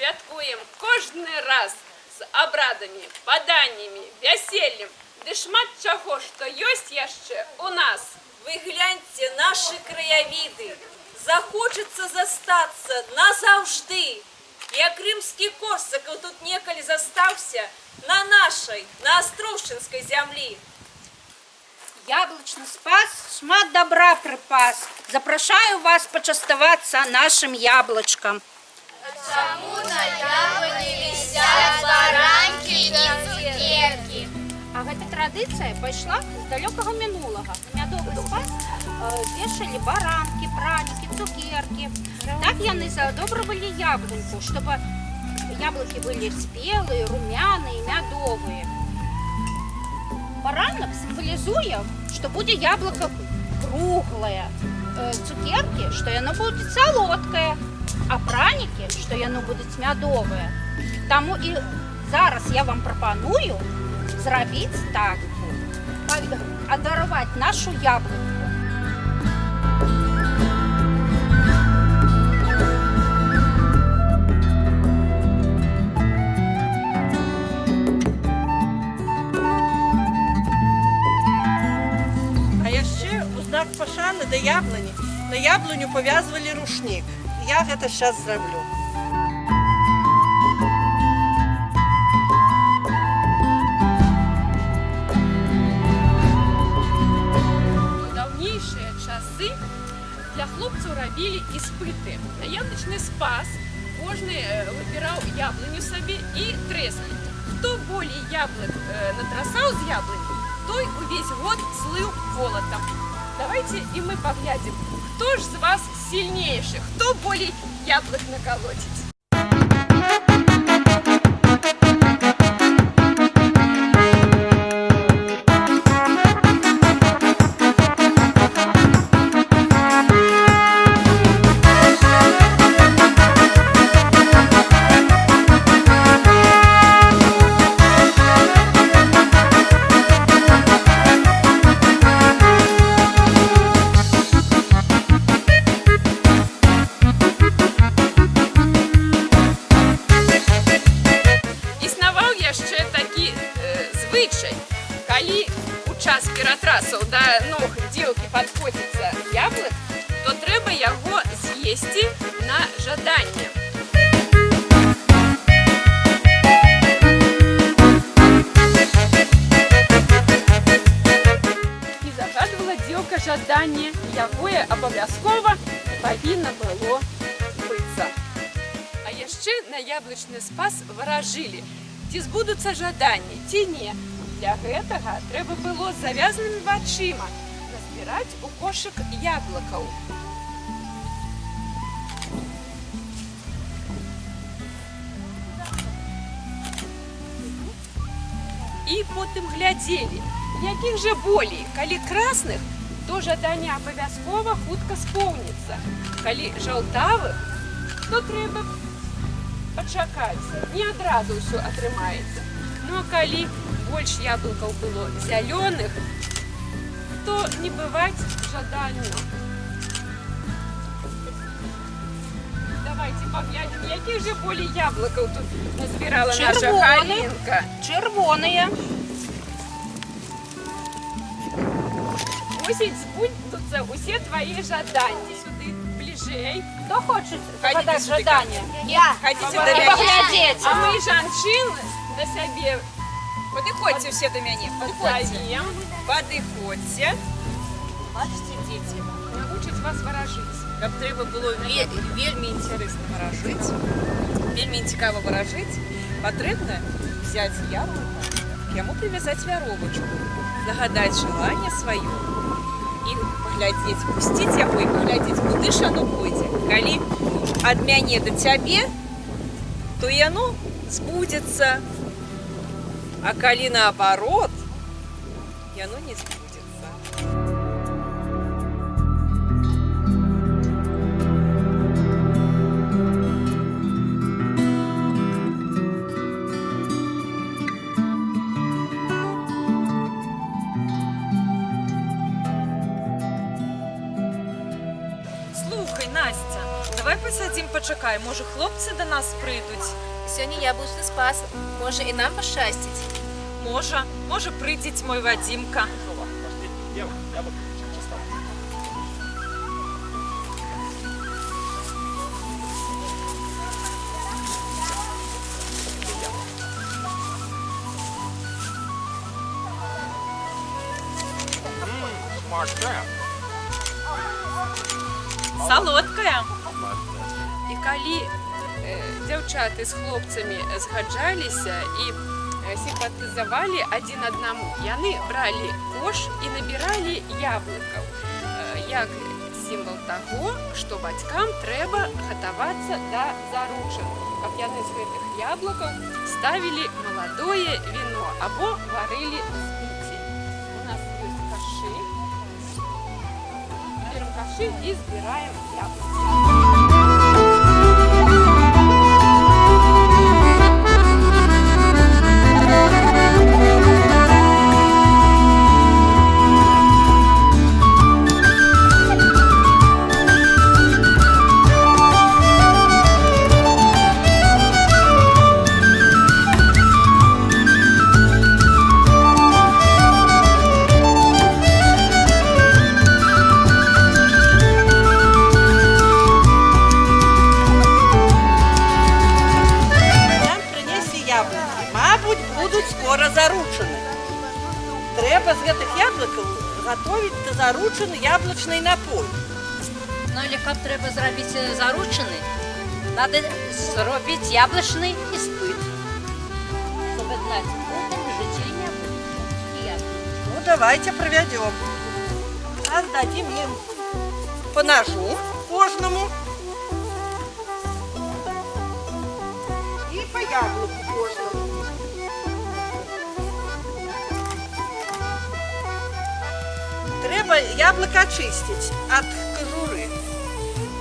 святкуем кожны раз з абрадамі, паданнямі, вяселлем, ды шмат чаго, што ёсць яшчэ у нас. Вы гляньте наши краявиды, захочется застаться назаўжды. Я крымскі Корсакаў тут некалі застаўся на нашай, на Астроўшчынскай зямлі. Яблочный спас, шмат добра припас. Запрашаю вас почастоваться нашим яблочком. Чому на яблоні висять баранки і цукерки? А гэта традыцыя пайшла з далёкага мінулага. Мядовы спас вешалі баранкі, пранікі, цукеркі. Так яны задобрывалі яблоньку, чтобы яблоки были спелые, румяные, мядовые. Баранок символизует, что будет яблоко круглое, цукерки, что оно будет солодкое, а праники, что оно будет мядовое. Тому и зараз я вам пропоную зробить так, одаровать нашу яблоку. Знак пашаны да яблоні. На яблоню пов'язували рушник. Я гэта зараз зроблю. У даўнейшыя часы для хлопцаў рабілі іспыты. На яблычны спас кожны выбіраў яблыню сабе і трэскаў. Хто болей яблык натрасаў з яблыні, той увесь год слыў волатам. Давайте и мы поглядим, кто ж из вас сильнейший, кто более яблок наколотить. Калі у час ператрасаў да ног дзеўкі падходзіцца яблык, то трэба яго з'есці на жаданне. І загадвала дзеўка жаданне, якое абавязкова павінна было збыцца. А яшчэ на яблычны спас варажылі, ці збудуцца жаданні, ці не. Для гэтага трэба было з завязанымі вачыма назбіраць у кошык яблыкаў. І потым глядзелі, якіх жа болей. Калі красных, то жаданне абавязкова хутка споўніцца. Калі жаўтавых, то трэба пачакаць, не адразу ўсё атрымаецца. Ну а калі больше яблоков было зеленых, то не бывать жаданию. Давайте поглядим, каких же более яблоков тут назбирала наша Галинка. Червоные. Мусить сбудутся все твои жадания. Сюда ближей. Кто хочет загадать жадание? Я. Хотите до Поглядеть. А мы жанчын на себе Подыходьте все до меня. подходим. Подыходьте. Бачите, дети, Научить вас ворожить. каб трэба было вельмі інтарэсна варажыць, вельмі цікава варажыць, патрэбна взять яблоко, к яму привязать вяровочку, загадать желание свое и поглядеть, пустить яго и поглядеть, куды ж оно пойдзе. Калі ад мяне да цябе, то яно збудзецца. А калі наоборот, яно не збудзецца. Слухай, Настя, давай посадім, почекай, може хлопці до нас прийдуть. Сьогодні яблучний спас. Може і нам пощастить. Може прийдіть мой Вадимка. Солодкая. І коли дівчата з хлопцями згаджалися і симпатизували один одному, вони брали кош і набирали яблуків, як символ того, що батькам треба готуватися до заручин. А яны з гэтых яблуків ставили молодое вино або варили спиці. У нас є каши. Берем каши і збираємо яблуки. Нам принесли яблуки. Мабуть, будуть скоро заручені. Треба з гэтых яблуків готувати заручений яблучний напой. Ну, але як треба зробити заручений, треба зробити яблучний іспит. Щоб знати, потім жити не буде. Ну, давайте проведем. Отдадим им по ножу кожному и по яблоку кожному. Треба яблоко очистить от кожуры.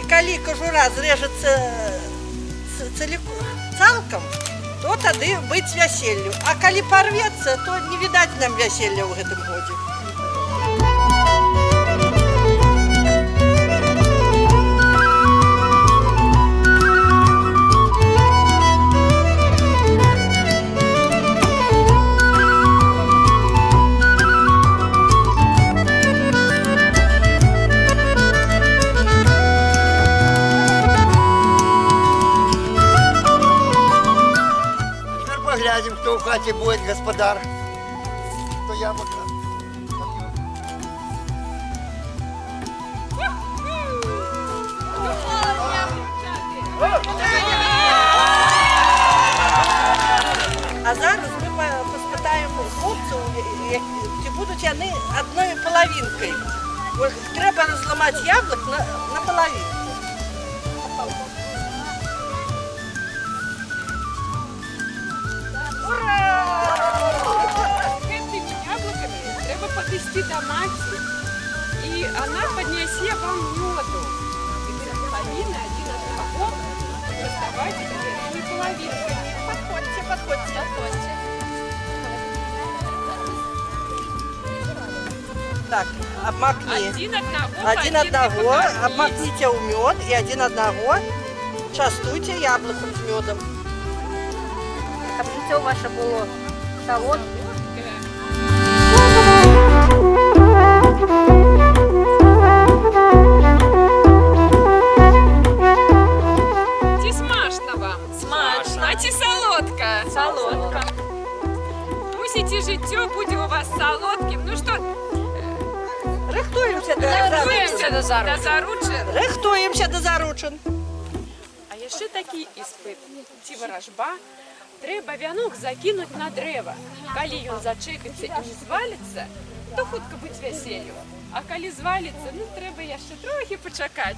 И коли кожура зрежется цалком, то тады быть вяселлю. А коли порвется, то не видать нам вяселля в этом году. Теперь поглядим, кто в хате будет господар. Кто яблоко. А зараз ми поспитаємо хлопців, чи будуть вони одною половинкою. Бо треба розламати яблук на половинку. Этими яблоками треба подвести до матери, и она поднесе вам меду. И половина один от одного доставайте не половинками. Подходьте. Так, обмакни. Один одного. Обмакните в мед и один одного частуйте яблоком с медом. Щоб життя ваше було солодке. Ті смачно вам. Смачно. А ті солодка. Солодка. Мусите життя буде у вас солодким. Ну що, Рихтуємося до готуємося до заручин. заручин. Рихтуємося до заручин. А є ще такий іспит. Ці ворожба. Треба вянок закинути на дерево. Коли він зачепиться і не звалиться, то хутко бути веселю. А коли звалиться, ну треба ще трохи почекати.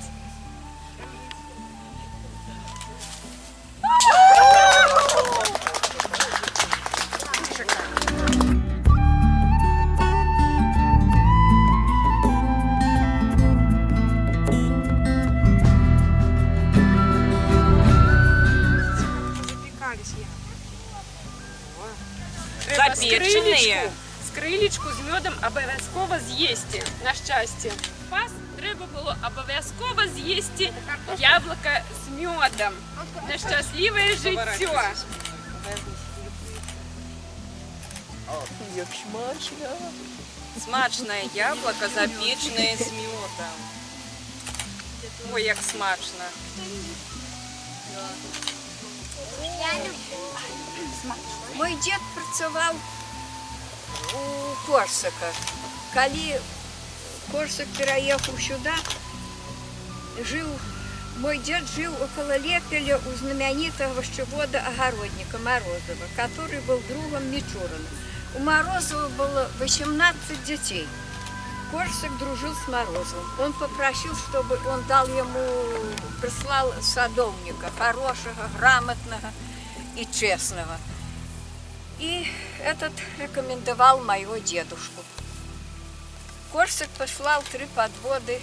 Треба Запеченные. скрилечку з медом обов'язково з'їсти на щастя. Пас треба було обов'язково з'їсти яблуко з медом на щасливе життя. Смачне яблуко, запечене з медом. Ой, як смачно. Мой дед працаваў у Корсака. Калі Корсак пераехаў сюда, мой дед жил около Лепеля у знаменитого овощевода-огородника Морозова, который был другом Мичурина. У Морозова было 18 детей. Корсак дружил с Морозовым. Он попросил, чтобы он прислал садовника, хорошего, грамотного и честного. И этот рекомендовал моего дедушку. Корсак послал 3 подводы,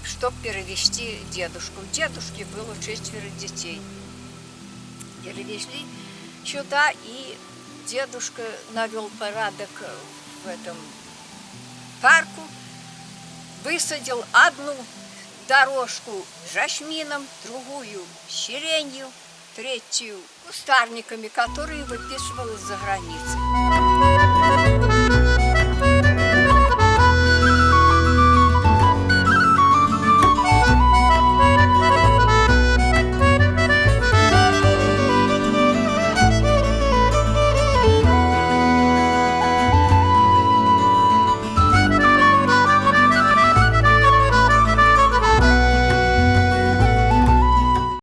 чтобы перевести дедушку. У дедушки было 4 детей. Перевезли сюда, и дедушка навел порядок в этом парку, высадил одну дорожку жасмином, другую сиренью, третью кустарниками, которые выписывал из-за границы.